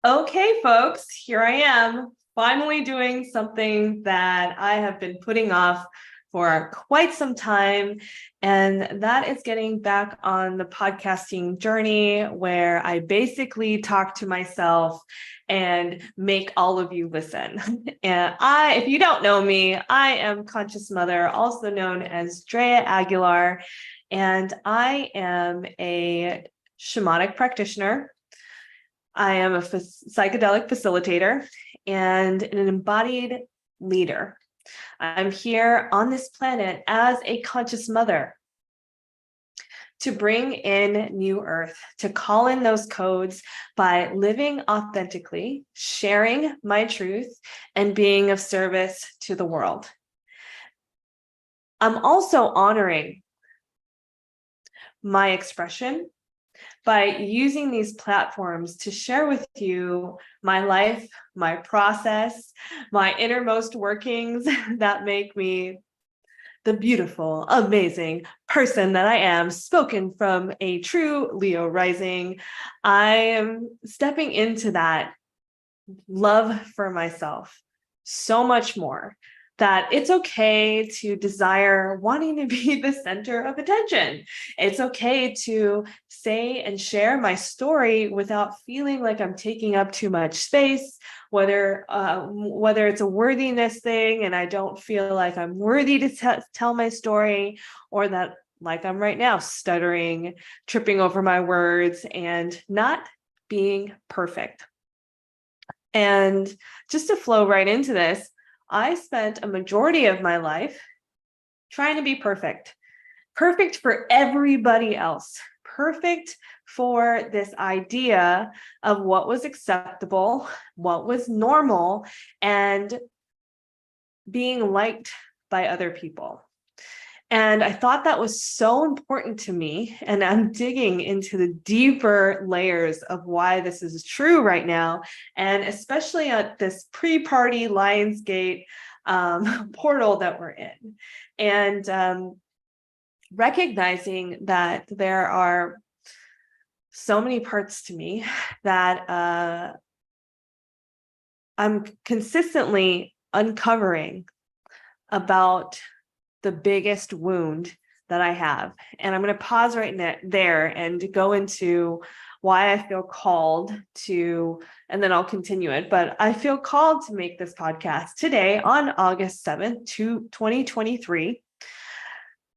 Okay, folks, here I am, finally doing something that I have been putting off for quite some time, and that is getting back on the podcasting journey where I basically talk to myself and make all of you listen. And if you don't know me, I am Conscious Mother, also known as Drea Aguilar, and I am a shamanic practitioner. I am a psychedelic facilitator and an embodied leader. I'm here on this planet as a conscious mother to bring in new earth, to call in those codes by living authentically, sharing my truth, and being of service to the world. I'm also honoring my expression by using these platforms to share with you my life, my process, my innermost workings that make me the beautiful, amazing person that I am, spoken from a true Leo rising. I am stepping into that love for myself so much more, that it's okay to desire wanting to be the center of attention. It's okay to say and share my story without feeling like I'm taking up too much space, whether it's a worthiness thing and I don't feel like I'm worthy to tell my story, or that, like I'm right now, stuttering, tripping over my words, and not being perfect. And just to flow right into this, I spent a majority of my life trying to be perfect for everybody else, perfect for this idea of what was acceptable, what was normal, and being liked by other people. And I thought that was so important to me. And I'm digging into the deeper layers of why this is true right now. And especially at this pre-party Lionsgate portal that we're in. And recognizing that there are so many parts to me that I'm consistently uncovering about the biggest wound that I have. And I'm going to pause right there and go into why I feel called to, and then I'll continue it. But I feel called to make this podcast today on August 7th, 2023,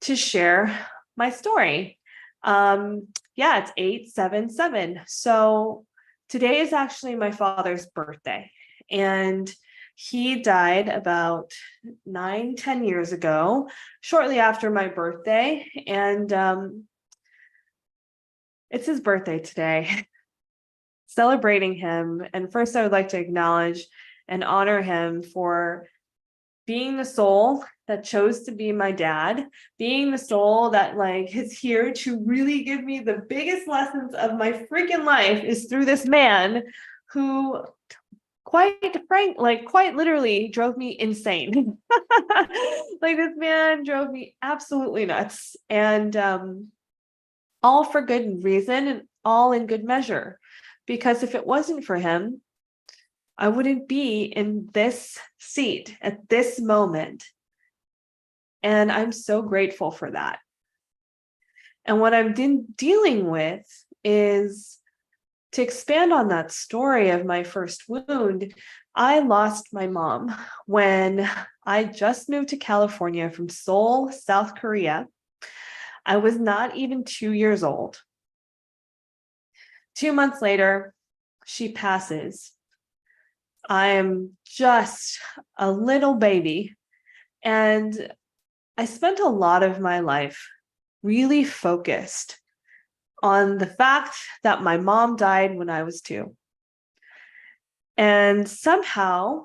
to share my story. It's 8/7/7. So today is actually my father's birthday. And he died about 9-10 years ago, shortly after my birthday. And it's his birthday today, celebrating him. And first, I would like to acknowledge and honor him for being the soul that chose to be my dad, being the soul that is here to really give me the biggest lessons of my freaking life is through this man who quite literally drove me insane. This man drove me absolutely nuts, and all for good reason and all in good measure. Because if it wasn't for him, I wouldn't be in this seat at this moment. And I'm so grateful for that. And what I've been dealing with is, to expand on that story of my first wound, I lost my mom when I just moved to California from Seoul, South Korea. I was not even 2 years old. 2 months later, she passes. I am just a little baby. And I spent a lot of my life really focused on the fact that my mom died when I was 2. And somehow,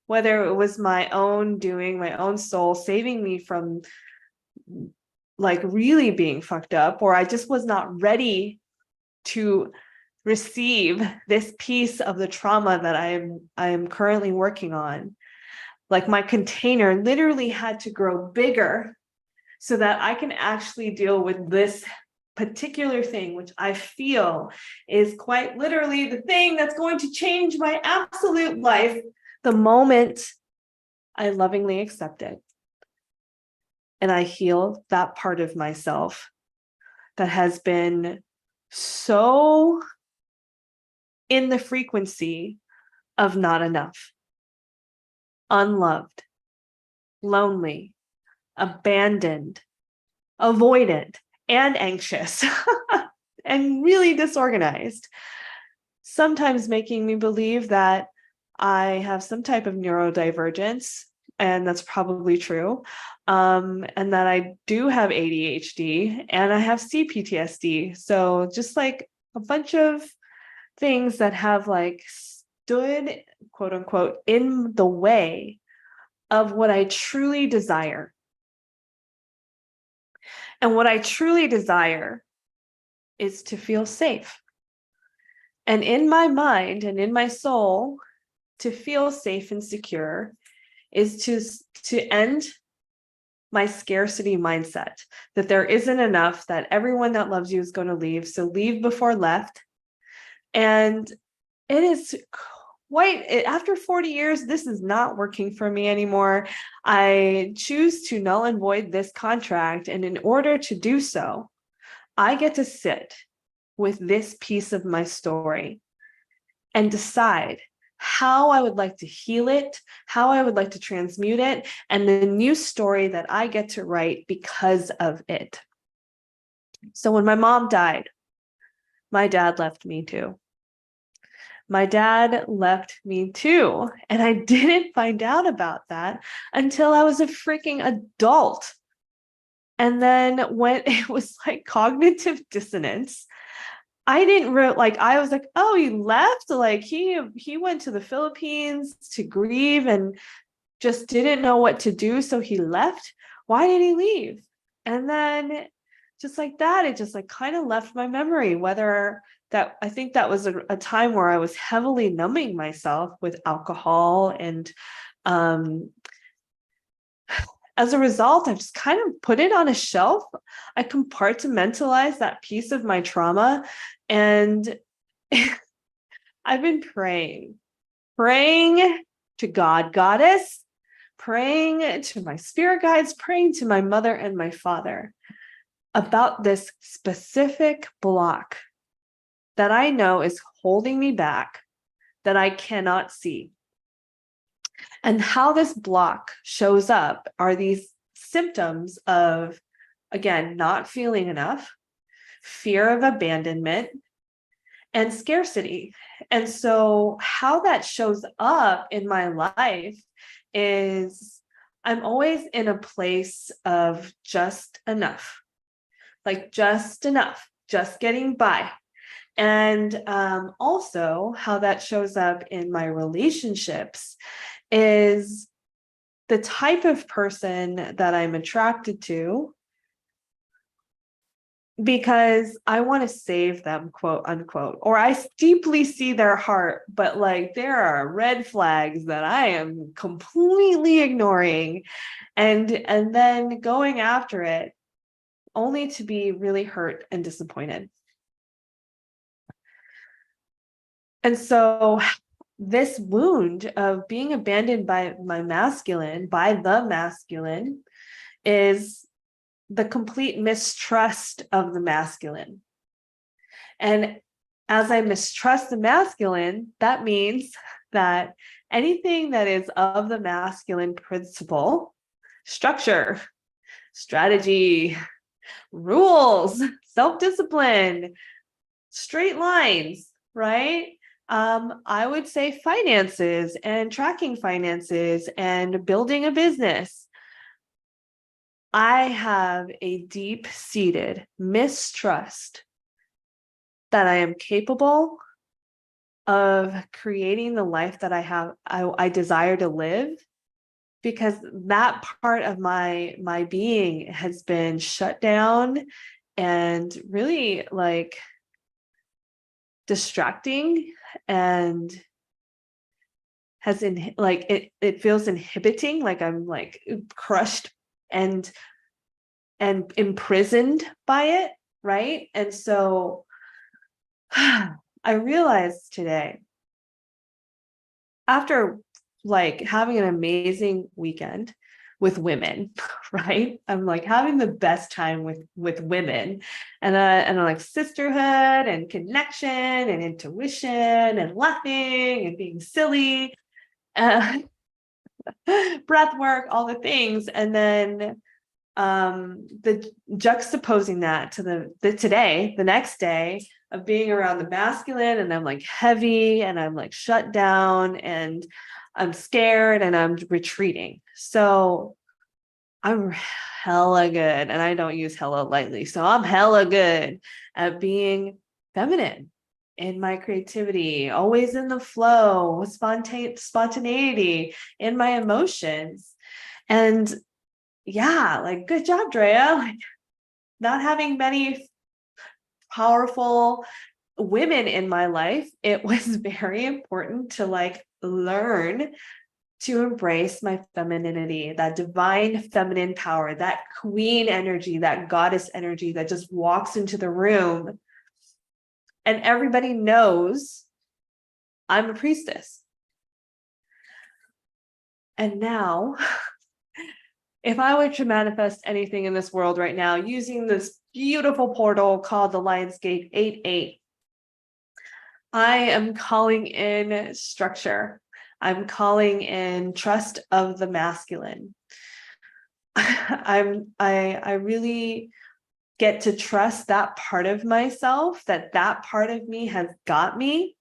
whether it was my own doing, my own soul saving me from really being fucked up, or I just was not ready to receive this piece of the trauma that I am currently working on. My container literally had to grow bigger so that I can actually deal with this particular thing, which I feel is quite literally the thing that's going to change my absolute life, the moment I lovingly accept it and I heal that part of myself that has been so in the frequency of not enough, unloved, lonely, abandoned, avoidant, and anxious, and really disorganized. Sometimes making me believe that I have some type of neurodivergence, and that's probably true. And that I do have ADHD and I have CPTSD. So just like a bunch of things that have like stood, quote unquote, in the way of what I truly desire. And what I truly desire is to feel safe. And in my mind and in my soul, to feel safe and secure is to end my scarcity mindset, that there isn't enough, that everyone that loves you is going to leave. So leave before left. And it is quite, after 40 years, this is not working for me anymore. I choose to null and void this contract. And in order to do so, I get to sit with this piece of my story and decide how I would like to heal it, how I would like to transmute it, and the new story that I get to write because of it. So when my mom died, my dad left me too. My dad left me too. And I didn't find out about that until I was a freaking adult. And then when it was like cognitive dissonance, I didn't like, I was like, oh, he left. Like he went to the Philippines to grieve and just didn't know what to do. So he left. Why did he leave? And then just like that, it just like kind of left my memory, whether that, I think that was a time where I was heavily numbing myself with alcohol. And as a result, I just kind of put it on a shelf. I compartmentalized that piece of my trauma. And I've been praying to God, Goddess, praying to my spirit guides, praying to my mother and my father about this specific block that I know is holding me back, that I cannot see. And how this block shows up are these symptoms of, again, not feeling enough, fear of abandonment, and scarcity. And so how that shows up in my life is I'm always in a place of just enough, like just enough, just getting by. And also how that shows up in my relationships is the type of person that I'm attracted to, because I want to save them, quote unquote, or I deeply see their heart, but like there are red flags that I am completely ignoring and then going after it only to be really hurt and disappointed. And so this wound of being abandoned by the masculine, is the complete mistrust of the masculine. And as I mistrust the masculine, that means that anything that is of the masculine principle, structure, strategy, rules, self-discipline, straight lines, right? I would say finances and tracking finances and building a business. I have a deep-seated mistrust that I am capable of creating the life that I desire to live, because that part of my being has been shut down and really like distracting, and has it feels inhibiting, like I'm like crushed and imprisoned by it, right? And so I realized today, after like having an amazing weekend with women, right? I'm like having the best time with women, and like sisterhood and connection and intuition and laughing and being silly, uh, breath work, all the things, and then the juxtaposing that to the next day of being around the masculine, and I'm like heavy and I'm like shut down and I'm scared and I'm retreating. So I'm hella good, and I don't use hella lightly. So I'm hella good at being feminine in my creativity, always in the flow, spontaneity in my emotions. And yeah, like good job, Drea. Like not having many powerful women in my life, it was very important to like learn to embrace my femininity, that divine feminine power, that queen energy, that goddess energy that just walks into the room and everybody knows I'm a priestess. And now, if I were to manifest anything in this world right now using this beautiful portal called the Lionsgate 88, I am calling in structure. I'm calling in trust of the masculine. I really get to trust that part of myself, that part of me has got me.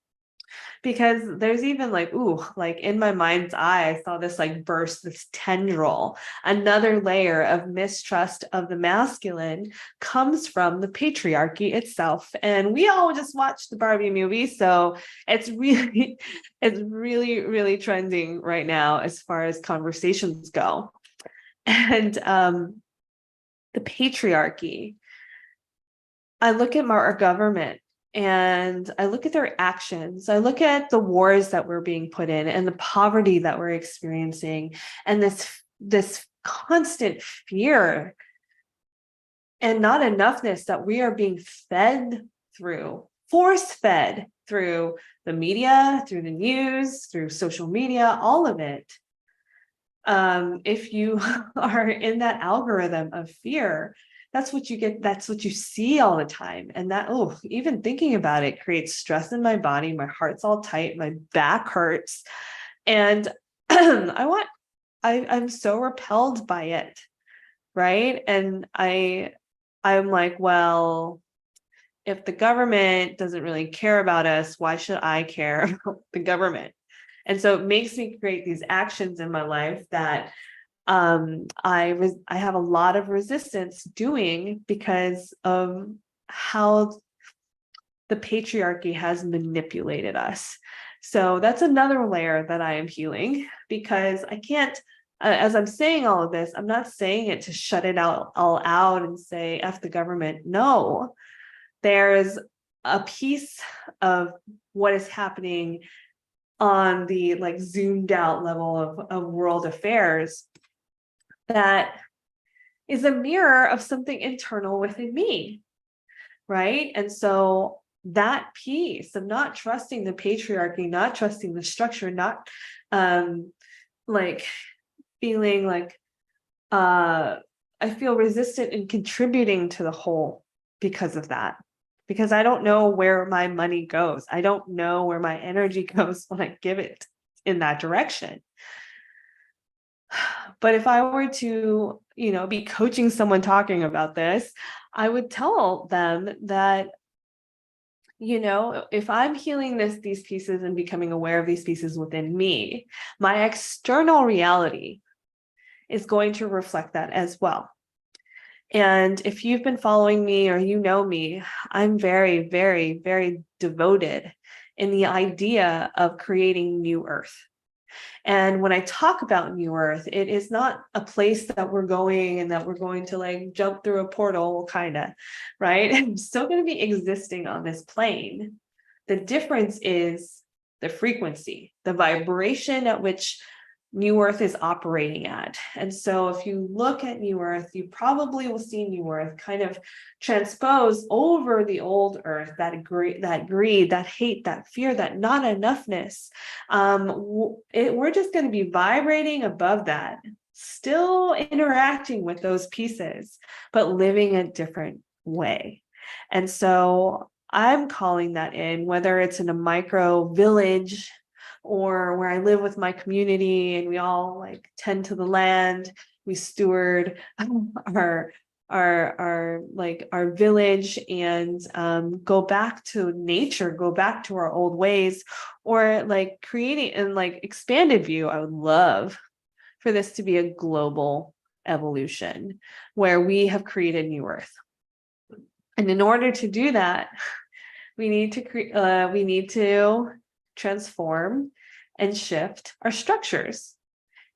Because there's even like, ooh, like in my mind's eye, I saw this like burst, this tendril. Another layer of mistrust of the masculine comes from the patriarchy itself. And we all just watched the Barbie movie. So it's really, it's really, really trending right now as far as conversations go. And the patriarchy, I look at our government and I look at their actions. I look at the wars that we're being put in and the poverty that we're experiencing and this constant fear and not enoughness that we are being fed through, force fed through the media, through the news, through social media, all of it. If you are in that algorithm of fear, that's what you get, that's what you see all the time. And that, oh, even thinking about it creates stress in my body. My heart's all tight, my back hurts. And I'm so repelled by it. Right. And I'm like, well, if the government doesn't really care about us, why should I care about the government? And so it makes me create these actions in my life that I have a lot of resistance doing because of how the patriarchy has manipulated us. So that's another layer that I am healing, because I can't, as I'm saying all of this, I'm not saying it to shut it out all out and say F the government. No, there's a piece of what is happening on the like zoomed out level of world affairs that is a mirror of something internal within me, right? And so that piece of not trusting the patriarchy, not trusting the structure, not like feeling like I feel resistant in contributing to the whole because of that. Because I don't know where my money goes. I don't know where my energy goes when I give it in that direction. But if I were to, be coaching someone talking about this, I would tell them that, if I'm healing these pieces and becoming aware of these pieces within me, my external reality is going to reflect that as well. And if you've been following me or you know me, I'm very, very, very devoted in the idea of creating new earth. And when I talk about new earth, it is not a place that we're going and that we're going to like jump through a portal, kind of, right? I'm still going to be existing on this plane. The difference is the frequency, the vibration at which New Earth is operating at. And so if you look at New Earth, you probably will see New Earth kind of transpose over the old Earth, that greed, that hate, that fear, that not enoughness. We're just going to be vibrating above that, still interacting with those pieces, but living a different way. And so I'm calling that in, whether it's in a micro village or where I live with my community and we all like tend to the land, we steward our village and go back to nature, go back to our old ways, or like creating and like expanded view. I would love for this to be a global evolution where we have created New Earth. And in order to do that, we need to transform and shift our structures.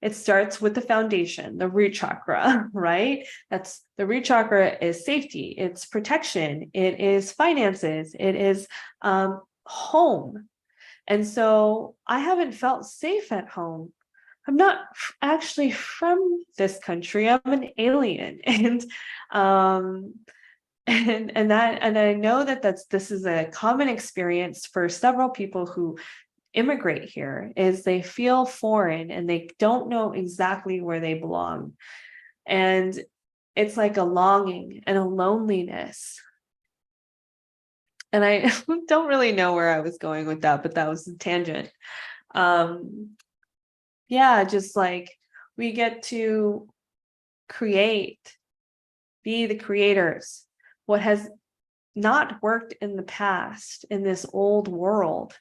It starts with the foundation, the root chakra, right? That's the root chakra is safety, it's protection, it is finances, it is home. And so I haven't felt safe at home. I'm not actually from this country. I'm an alien, and I know that this is a common experience for several people who immigrate here, is they feel foreign and they don't know exactly where they belong. And it's like a longing and a loneliness. And I don't really know where I was going with that, but that was a tangent. Yeah, just like we get to create, be the creators. What has not worked in the past in this old world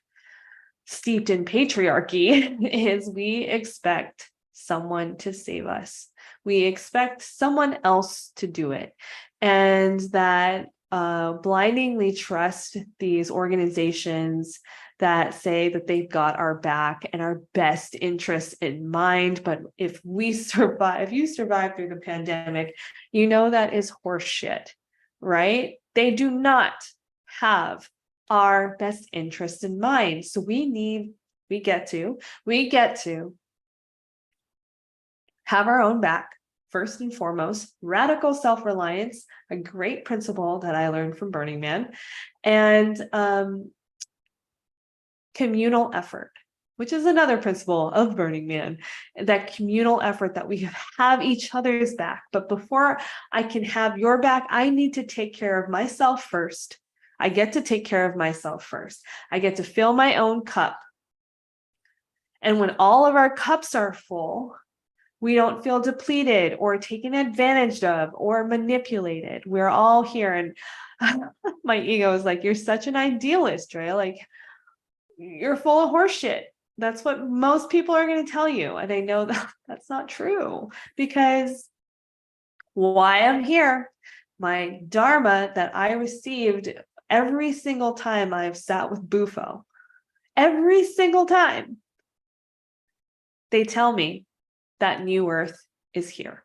steeped in patriarchy is we expect someone to save us. We expect someone else to do it. And that blindingly trust these organizations that say that they've got our back and our best interests in mind. But if you survive through the pandemic, you know that is horseshit, right? They do not have our best interests in mind. So we get to have our own back. First and foremost, radical self-reliance, a great principle that I learned from Burning Man, and communal effort, which is another principle of Burning Man, that communal effort that we have each other's back. But before I can have your back, I need to take care of myself first. I get to take care of myself first. I get to fill my own cup. And when all of our cups are full, we don't feel depleted or taken advantage of or manipulated. We're all here. And my ego is like, you're such an idealist, Drea. Like, you're full of horseshit. That's what most people are going to tell you. And I know that that's not true, because why I'm here, my dharma that I received every single time I've sat with Bufo, every single time, they tell me that New Earth is here.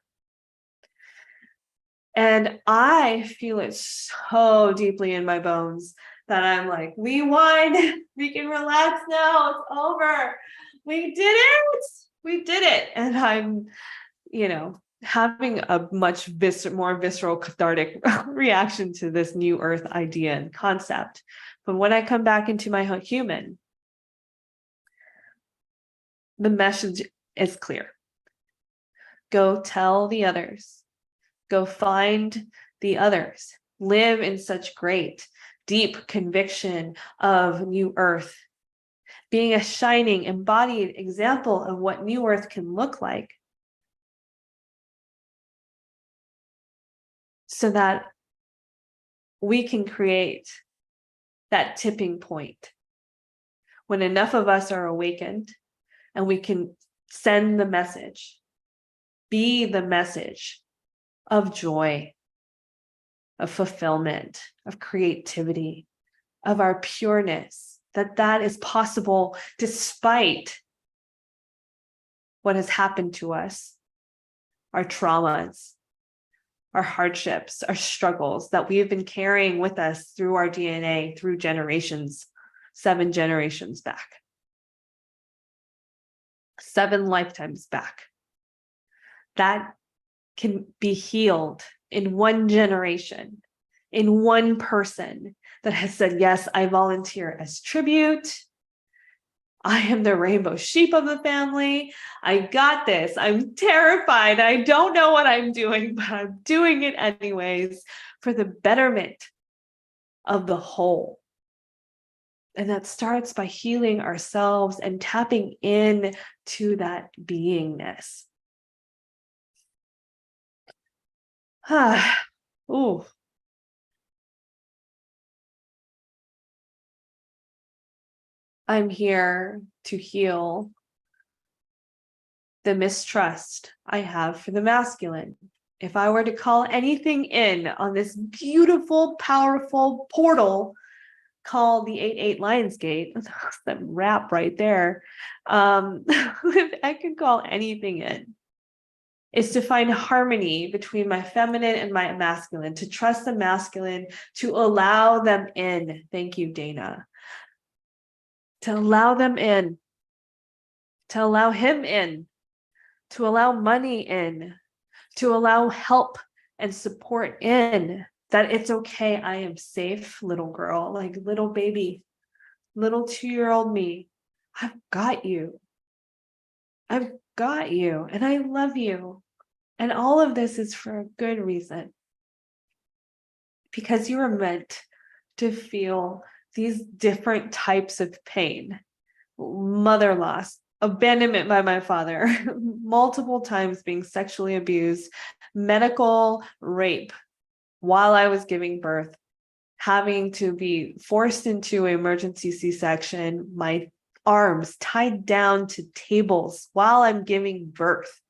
And I feel it so deeply in my bones that I'm like, we won, we can relax now, it's over. We did it. And I'm, having a much more visceral, cathartic reaction to this New Earth idea and concept. But when I come back into my human, the message is clear. Go tell the others. Go find the others. Live in such great, deep conviction of New Earth, being a shining, embodied example of what New Earth can look like, so that we can create that tipping point when enough of us are awakened and we can send the message, be the message of joy, of fulfillment, of creativity, of our pureness, that is possible despite what has happened to us, our traumas, our hardships, our struggles that we have been carrying with us through our DNA, through generations, 7 generations back. 7 lifetimes back. That can be healed in one generation, in one person that has said, yes, I volunteer as tribute. I am the rainbow sheep of the family. I got this. I'm terrified. I don't know what I'm doing, but I'm doing it anyways for the betterment of the whole. And that starts by healing ourselves and tapping in to that beingness. Ooh. I'm here to heal the mistrust I have for the masculine. If I were to call anything in on this beautiful, powerful portal called the 8-8 Lionsgate, that's that rap right there. If I could call anything in, is to find harmony between my feminine and my masculine, to trust the masculine, to allow them in. Thank you, Dana. To allow them in, to allow him in, to allow money in, to allow help and support in, that it's okay. I am safe, little girl, like little baby, little 2-year-old me. I've got you. I've got you. And I love you. And all of this is for a good reason. Because you were meant to feel these different types of pain. Mother loss, abandonment by my father, multiple times being sexually abused, medical rape while I was giving birth, having to be forced into an emergency C-section, my arms tied down to tables while I'm giving birth.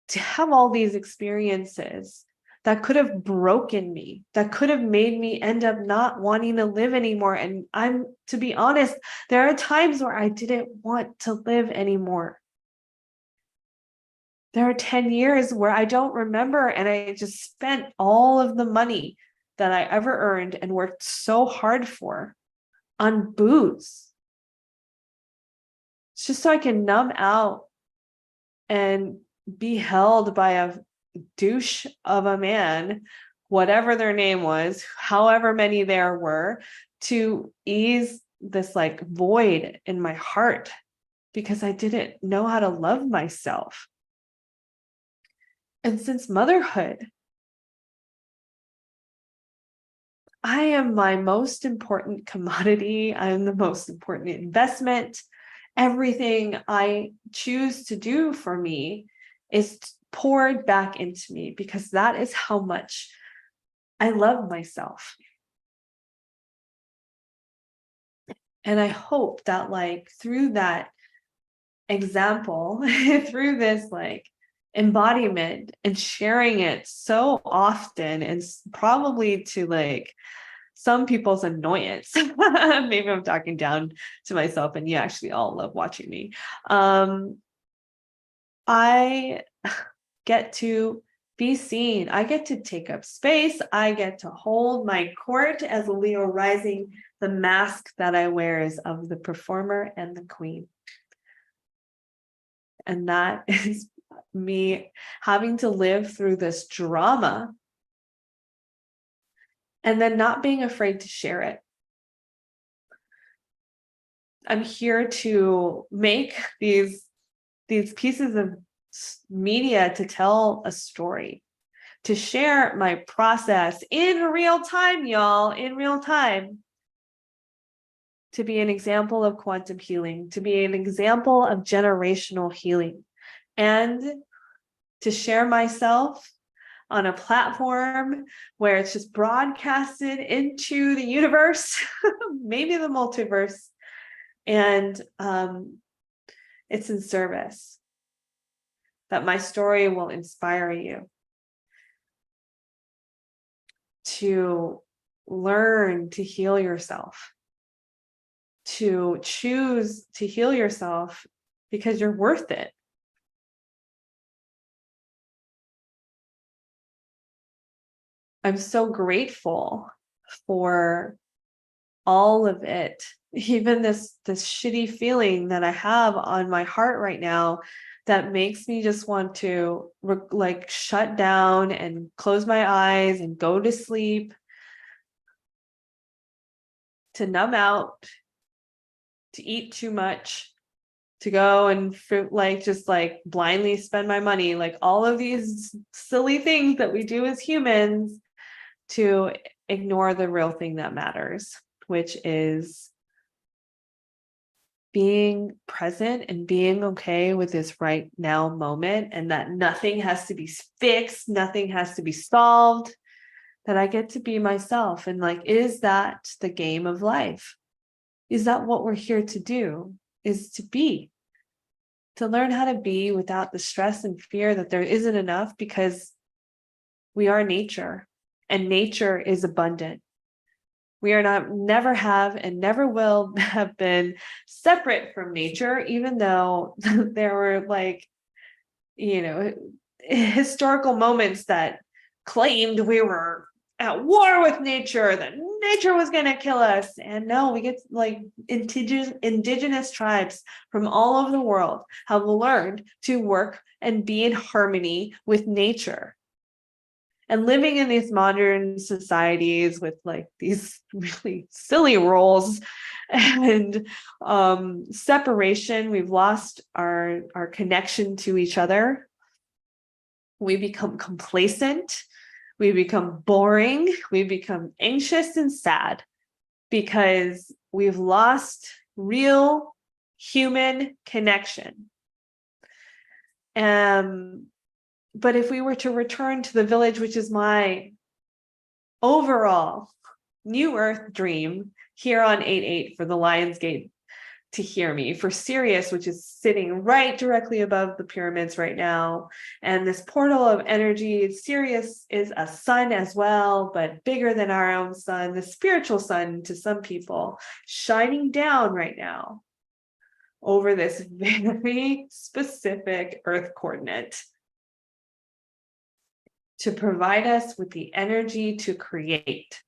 To have all these experiences that could have broken me, that could have made me end up not wanting to live anymore. And to be honest, there are times where I didn't want to live anymore. There are 10 years where I don't remember, and I just spent all of the money that I ever earned and worked so hard for on booze. It's just so I can numb out and be held by a douche of a man, whatever their name was, however many there were, to ease this like void in my heart because I didn't know how to love myself. And since motherhood, I am my most important commodity. I'm the most important investment. Everything I choose to do for me is poured back into me because that is how much I love myself. And I hope that like through that example, through this like embodiment and sharing it so often and probably to like some people's annoyance. Maybe I'm talking down to myself and you actually all love watching me. I get to be seen. I get to take up space. I get to hold my court as a Leo rising. The mask that I wear is of the performer and the queen. And that is me having to live through this drama and then not being afraid to share it. I'm here to make these pieces of media to tell a story, to share my process in real time, y'all, in real time, to be an example of quantum healing, to be an example of generational healing, and to share myself on a platform where it's just broadcasted into the universe, maybe the multiverse, and it's in service, that my story will inspire you to learn to heal yourself, to choose to heal yourself because you're worth it. I'm so grateful for all of it, even this shitty feeling that I have on my heart right now, that makes me just want to like shut down and close my eyes and go to sleep, to numb out, to eat too much, to go and like just like blindly spend my money, like all of these silly things that we do as humans, to ignore the real thing that matters, which is being present and being okay with this right now moment, and that nothing has to be fixed, nothing has to be solved, that I get to be myself. And like, is that the game of life? Is that what we're here to do? Is to be, to learn how to be without the stress and fear that there isn't enough, because we are nature and nature is abundant. We are not, never have, and never will have been separate from nature, even though there were like, historical moments that claimed we were at war with nature, that nature was going to kill us. And no, we get like indigenous tribes from all over the world have learned to work and be in harmony with nature. And living in these modern societies with like these really silly roles and separation, we've lost our connection to each other. We become complacent. We become boring. We become anxious and sad because we've lost real human connection. But if we were to return to the village, which is my overall new earth dream here on 8-8 for the Lionsgate to hear me, for Sirius, which is sitting right directly above the pyramids right now, and this portal of energy, Sirius is a sun as well, but bigger than our own sun, the spiritual sun to some people, shining down right now over this very specific earth coordinate, to provide us with the energy to create.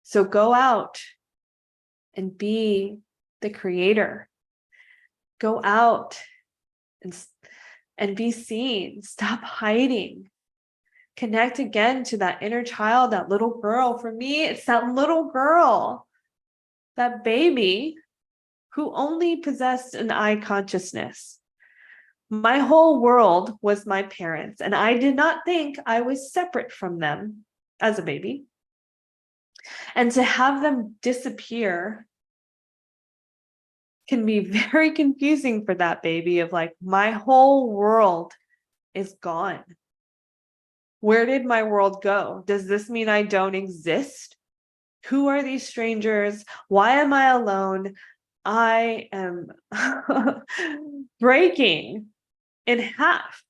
So go out and be the creator. Go out and be seen. Stop hiding. Connect again to that inner child, that little girl. For me, it's that little girl, that baby who only possessed an I consciousness. My whole world was my parents, and I did not think I was separate from them as a baby. And to have them disappear can be very confusing for that baby, of like, my whole world is gone. Where did my world go? Does this mean I don't exist? Who are these strangers? Why am I alone? I am breaking in half.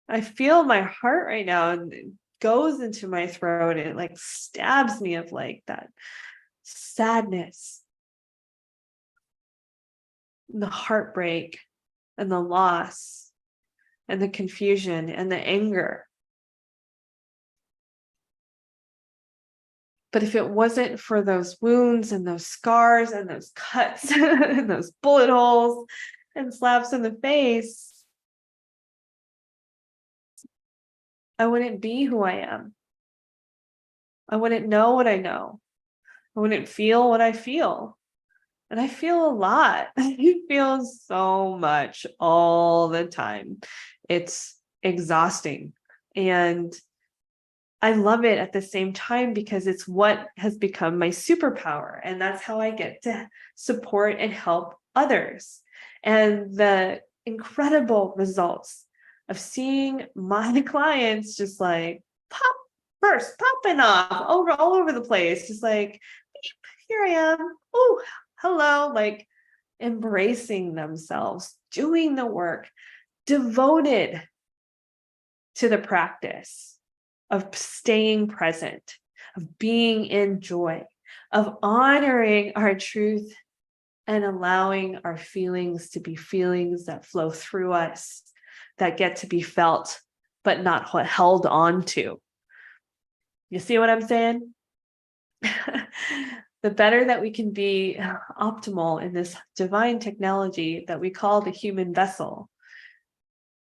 I feel my heart right now, and it goes into my throat, and it like stabs me of like that sadness, and the heartbreak, and the loss, and the confusion, and the anger. But if it wasn't for those wounds and those scars and those cuts and those bullet holes and slaps in the face, I wouldn't be who I am. I wouldn't know what I know. I wouldn't feel what I feel. And I feel a lot. I feel so much all the time. It's exhausting. And I love it at the same time, because it's what has become my superpower. And that's how I get to support and help others. And the incredible results of seeing my clients just like popping off all over the place, just like, here I am. Oh, hello, like embracing themselves, doing the work, devoted to the practice of staying present, of being in joy, of honoring our truth, and allowing our feelings to be feelings that flow through us, that get to be felt, but not held on to. You see what I'm saying? the better that we can be optimal in this divine technology that we call the human vessel.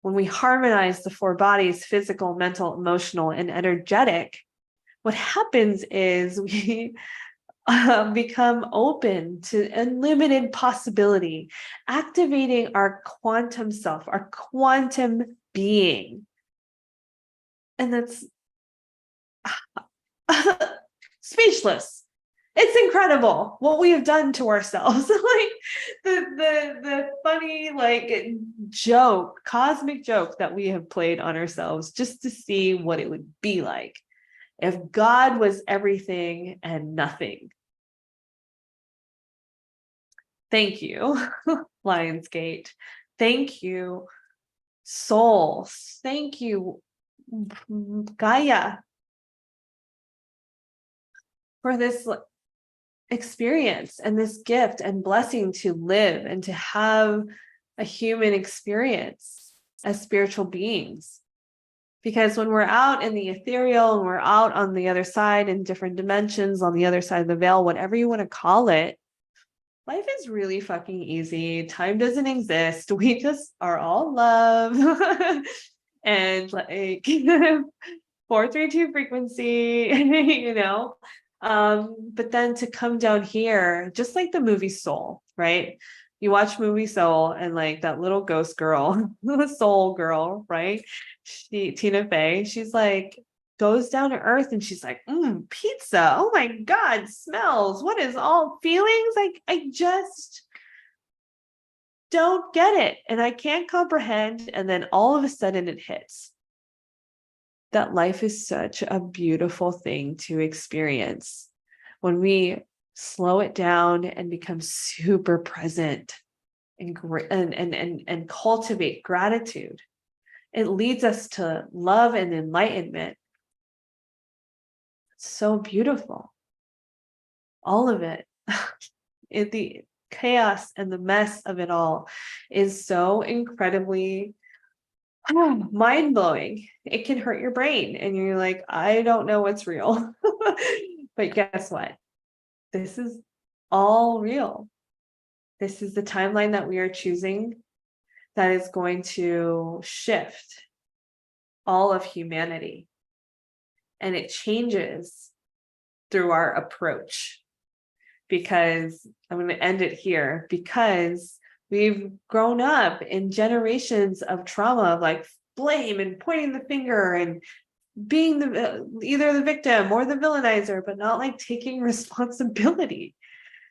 When we harmonize the four bodies, physical, mental, emotional, and energetic, what happens is we become open to unlimited possibility, activating our quantum self, our quantum being. And that's speechless. It's incredible what we have done to ourselves. Like the funny joke, cosmic joke that we have played on ourselves just to see what it would be like if God was everything and nothing. Thank you, Lionsgate. Thank you, souls. Thank you, Gaia, for this experience and this gift and blessing to live and to have a human experience as spiritual beings. Because when we're out in the ethereal and we're out on the other side in different dimensions, on the other side of the veil, whatever you want to call it, life is really fucking easy. Time doesn't exist. We just are all love. And 432 frequency, but then to come down here, just like the movie Soul, right? You watch movie Soul and like that little ghost girl, soul girl, right? Tina Fey, she's like, goes down to earth and she's like, pizza. Oh my God, smells. What is all feelings? I just don't get it. And I can't comprehend. And then all of a sudden it hits that life is such a beautiful thing to experience when we slow it down and become super present and cultivate gratitude. It leads us to love and enlightenment. It's so beautiful. All of it. The chaos and the mess of it all is so incredibly mind-blowing. It can hurt your brain and you're like, I don't know what's real. But guess what? This is all real. This is the timeline that we are choosing that is going to shift all of humanity. And it changes through our approach. Because I'm going to end it here, because we've grown up in generations of trauma of like blame and pointing the finger and being either the victim or the villainizer, but not like taking responsibility,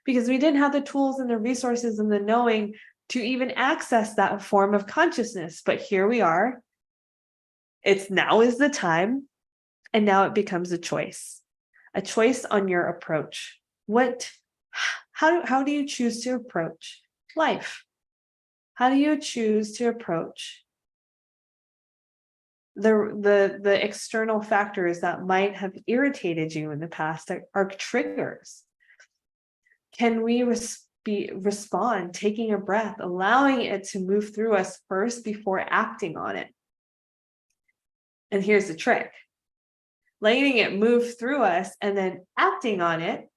because we didn't have the tools and the resources and the knowing to even access that form of consciousness. But here we are. Now is the time. And now it becomes a choice on your approach. How do you choose to approach life? How do you choose to approach the external factors that might have irritated you in the past, that are triggers? Can we respond, taking a breath, allowing it to move through us first before acting on it? And here's the trick. Letting it move through us and then acting on it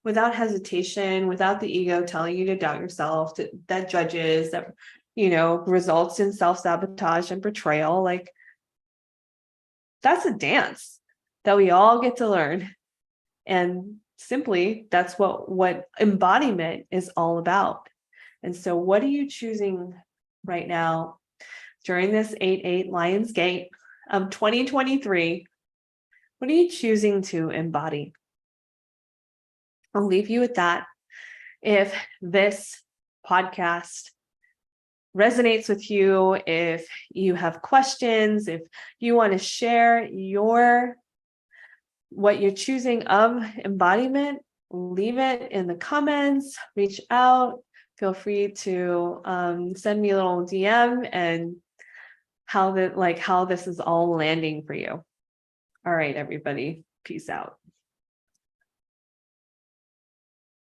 without hesitation, without the ego telling you to doubt yourself, that judges, that, results in self-sabotage and betrayal. Like, that's a dance that we all get to learn. And simply, that's what embodiment is all about. And so what are you choosing right now during this 8/8 Lionsgate of 2023? What are you choosing to embody? I'll leave you with that. If this podcast resonates with you, if you have questions, if you want to share what you're choosing of embodiment, leave it in the comments, reach out, feel free to send me a little DM and how this is all landing for you. All right, everybody, peace out.